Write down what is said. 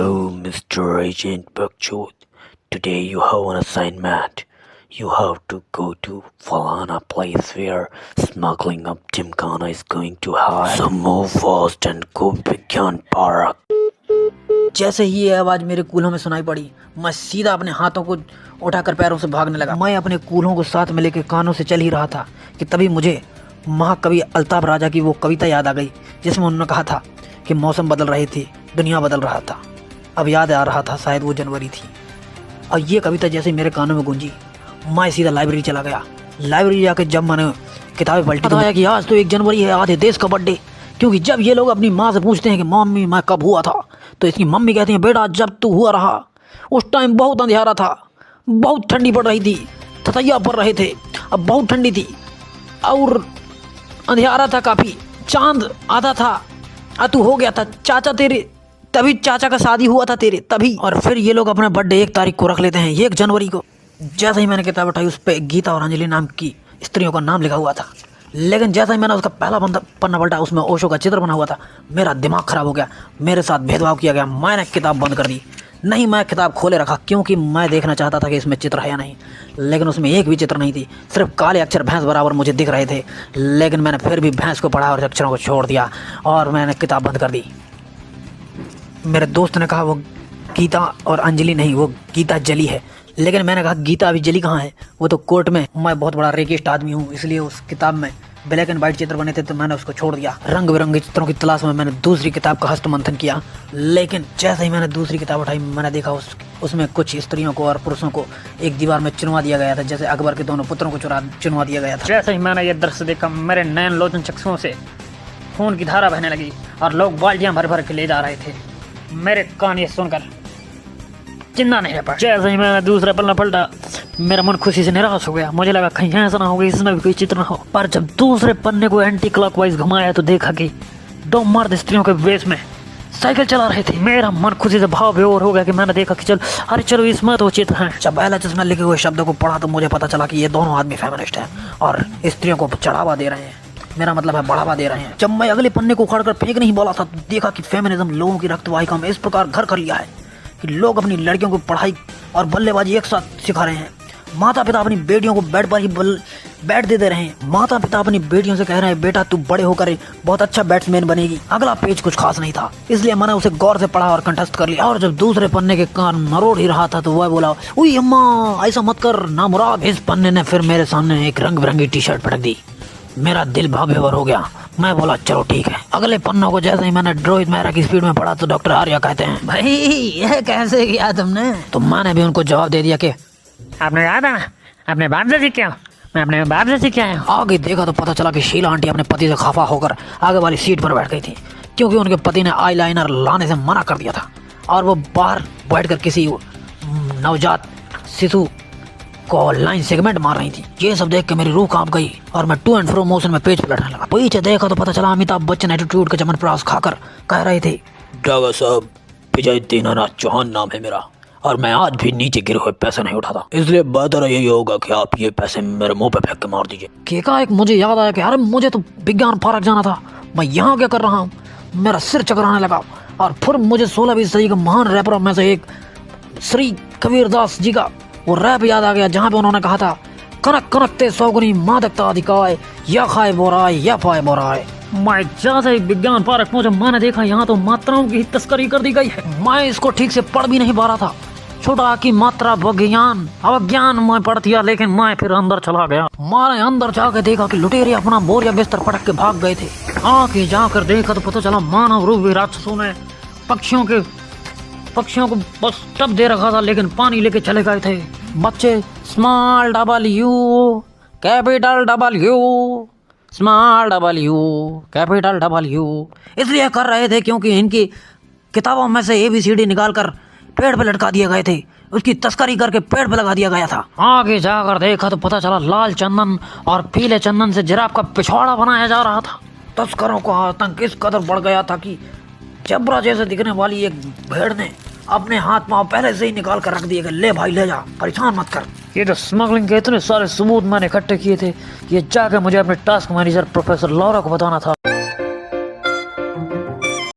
Hello, Mr. Agent Buckshot. Today you have an assignment. You have to go to Falana place where smuggling up Gymkhana is going to hide. So move fast and go Vigyan Park. जैसे ही ये आवाज मेरे कूल्हों में सुनाई पड़ी, मैं सीधा अपने हाथों को उठाकर पैरों से भागने लगा। मैं अपने कूल्हों को साथ में लेकर कानों से चल ही रहा था कि तभी मुझे महाकवि अल्ताफ राजा की वो कविता याद आ गई जिसमें उन्होंने कहा था कि मौसम बदल रहे थे, दुनिया बदल रहा था। अब याद आ रहा था शायद वो जनवरी थी। और ये कविता जैसे मेरे कानों में गूंजी, मैं सीधा लाइब्रेरी चला गया। लाइब्रेरी जाकर जब मैंने किताबें पलटी तो कि आज तो 1 जनवरी है, आधे देश का बर्थडे। क्योंकि जब ये लोग अपनी माँ से पूछते हैं कि मम्मी मैं कब हुआ था, तो इसकी मम्मी कहती हैं बेटा जब तू हुआ रहा उस टाइम बहुत अंधेरा था, बहुत ठंडी पड़ रही थी, ततैया पड़ रहे थे, अब बहुत ठंडी थी और अंधेरा था काफ़ी, चांद आधा था और तू हो गया था चाचा तेरे, तभी चाचा का शादी हुआ था तेरे तभी। और फिर ये लोग अपना बर्थडे 1 तारीख को रख लेते हैं, 1 जनवरी को। जैसे ही मैंने किताब उठाई उस पर गीता और अंजलि नाम की स्त्रियों का नाम लिखा हुआ था, लेकिन जैसा ही मैंने उसका पहला पन्ना पलटा उसमें ओशो का चित्र बना हुआ था, मेरा दिमाग खराब हो गया, मेरे साथ भेदभाव किया गया। मैंने किताब बंद कर दी। नहीं, मैं किताब खोले रखा क्योंकि मैं देखना चाहता था कि इसमें चित्र है या नहीं, लेकिन उसमें एक भी चित्र नहीं थी, सिर्फ काले अक्षर भैंस बराबर मुझे दिख रहे थे। लेकिन मैंने फिर भी भैंस को पढ़ा और अक्षरों को छोड़ दिया और मैंने किताब बंद कर दी। मेरे दोस्त ने कहा वो गीता और अंजलि नहीं, वो गीता जली है। लेकिन मैंने कहा गीता अभी जली कहाँ है, वो तो कोर्ट में। मैं बहुत बड़ा रेकिस्ट आदमी हूँ, इसलिए उस किताब में ब्लैक एंड वाइट चित्र बने थे तो मैंने उसको छोड़ दिया। रंग बिरंगे चित्रों की तलाश में मैंने दूसरी किताब का हस्त मंथन किया, लेकिन जैसे ही मैंने दूसरी किताब उठाई मैंने देखा उसमें कुछ स्त्रियों को और पुरुषों को एक दीवार में चुनवा दिया गया था, जैसे अकबर के दोनों पुत्रों को चुनवा दिया गया था। जैसे ही मैंने ये दृश्य देखा मेरे नयन लोचन चक्षुओं से खून की धारा बहने लगी और लोग बाल्टियां भर भर के ले जा रहे थे। मेरे कान ये सुनकर चिंता नहीं रह पाया। जैसे ही मैंने दूसरा पन्ना पलटा मेरा मन खुशी से निराश हो गया। मुझे लगा कहीं ऐसा ना हो कि इसमें भी कोई चित्र ना हो। पर जब दूसरे पन्ने को एंटी क्लॉकवाइज घुमाया तो देखा कि 2 मर्द स्त्रियों के वेश में साइकिल चला रहे थे। मेरा मन खुशी से भाव बेहोर हो गया कि मैंने देखा कि अरे चलो इसमें तो चित्र हैं। जब पहला चश्मा लिखे हुए शब्दों को पढ़ा तो मुझे पता चला कि ये दोनों आदमी फेमिनिस्ट हैं और स्त्रियों को चढ़ावा दे रहे हैं, मेरा मतलब है बढ़ावा दे रहे हैं। जब मैं अगले पन्ने को उखाड़ कर फेंक नहीं बोला था तो देखा कि फेमिनिज्म लोगों की रक्तवाहिका में इस प्रकार घर कर लिया है कि लोग अपनी लड़कियों को पढ़ाई और बल्लेबाजी एक साथ सिखा रहे हैं। माता पिता अपनी बेटियों को बेड पर ही बैट दे रहे हैं। माता पिता अपनी बेटियों से कह रहे हैं बेटा तू बड़े होकर बहुत अच्छा बैट्समैन बनेगी। अगला पेज कुछ खास नहीं था, इसलिए मैंने उसे गौर से पढ़ा और कंठस्थ कर लिया। और जब दूसरे पन्ने के कान मरोड़ ही रहा था तो वह बोला उई अम्मा ऐसा मत कर ना मुराद। इस पन्ने ने फिर मेरे सामने एक रंग बिरंगी टी शर्ट पटक दी। मेरा दिल भाव हो गया। मैं बोला चलो ठीक है। अगले पन्नों को जैसे ही मैंने रोहित मेहरा की स्पीड में पढ़ा तो डॉक्टर आर्या कहते हैं भाई यह कैसे किया तुमने। तो मैंने भी उनको जवाब दे दिया कि आपने याद है अपने बाप से सीखा, मैं अपने बाप से सीखा है। आगे देखा तो पता चला कि शीला आंटी अपने पति से खफा होकर आगे वाली सीट पर बैठ गई थी क्योंकि उनके पति ने आईलाइनर लाने से मना कर दिया था और वो बाहर बैठकर किसी नवजात शिशु को लाइन सेगमेंट मार रही थी। ये सब देख के मेरी रूह कांप गई और मैं टू एंड फ्रो मोशन में पेज पलटने लगा। पीछे देखा तो पता चला अमिताभ बच्चन एटीट्यूड के चमनप्राश खाकर कह रहे थे डॉक्टर साहब विजय दीनानाथ चौहान नाम है मेरा और मैं आज भी नीचे गिरे हुए पैसे नहीं उठाता, इसलिए बेहतर यही होगा कि आप ये पैसे मेरे मुंह पे फेंक के मार दीजिए। केका एक मुझे याद आया कि अरे मुझे तो विज्ञान पार्क जाना था, मैं यहाँ क्या कर रहा हूँ। मेरा सिर चकराने लगा और फिर मुझे 16वीं सदी के महान रैपरों में से एक श्री कबीरदास जी का वो रैप याद आ गया जहाँ पे उन्होंने कहा था कनक कनकते सौगुनी मादकता अधिकाय या खाए बोराय या पाए बोराय। मैं जैसे ही विज्ञान पार्क पहुंचा मैंने देखा यहाँ तो मात्राओं की तस्करी कर दी गई है। मैं इसको ठीक से पढ़ भी नहीं पा रहा था। छोटा की मात्रा विज्ञान अवज्ञान मैं पढ़ दिया, लेकिन मैं फिर अंदर चला गया। मैंने अंदर जाकर देखा कि लुटेरे अपना बोरिया बिस्तर पटक के भाग गए थे। आके जाकर देखा तो पता चला मानव रूपी राक्षसों ने पक्षियों को बस टब दे रखा था, लेकिन पानी लेके चले गए थे। बच्चे small W capital W small W capital W इसलिए कर रहे थे क्योंकि इनकी किताबों में से ABCD निकाल कर पेड़ पे लटका दिए गए थे, उसकी तस्करी करके पेड़ पे लगा दिया गया था। आगे जाकर देखा तो पता चला लाल चंदन और पीले चंदन से जिराफ का पिछवाड़ा बनाया जा रहा था। तस्करों का आतंक इस कदर बढ़ गया था कि जबरा जैसे दिखने वाली एक भेड़ ने अपने हाथ पांव पहले से ही निकाल कर रख दिए कि ले भाई ले जा, परेशान मत कर। ये तो स्मगलिंग के इतने सारे सबूत मैंने इकट्ठे किए थे, ये जाकर मुझे अपने टास्क मैनेजर प्रोफेसर लौरा को बताना था।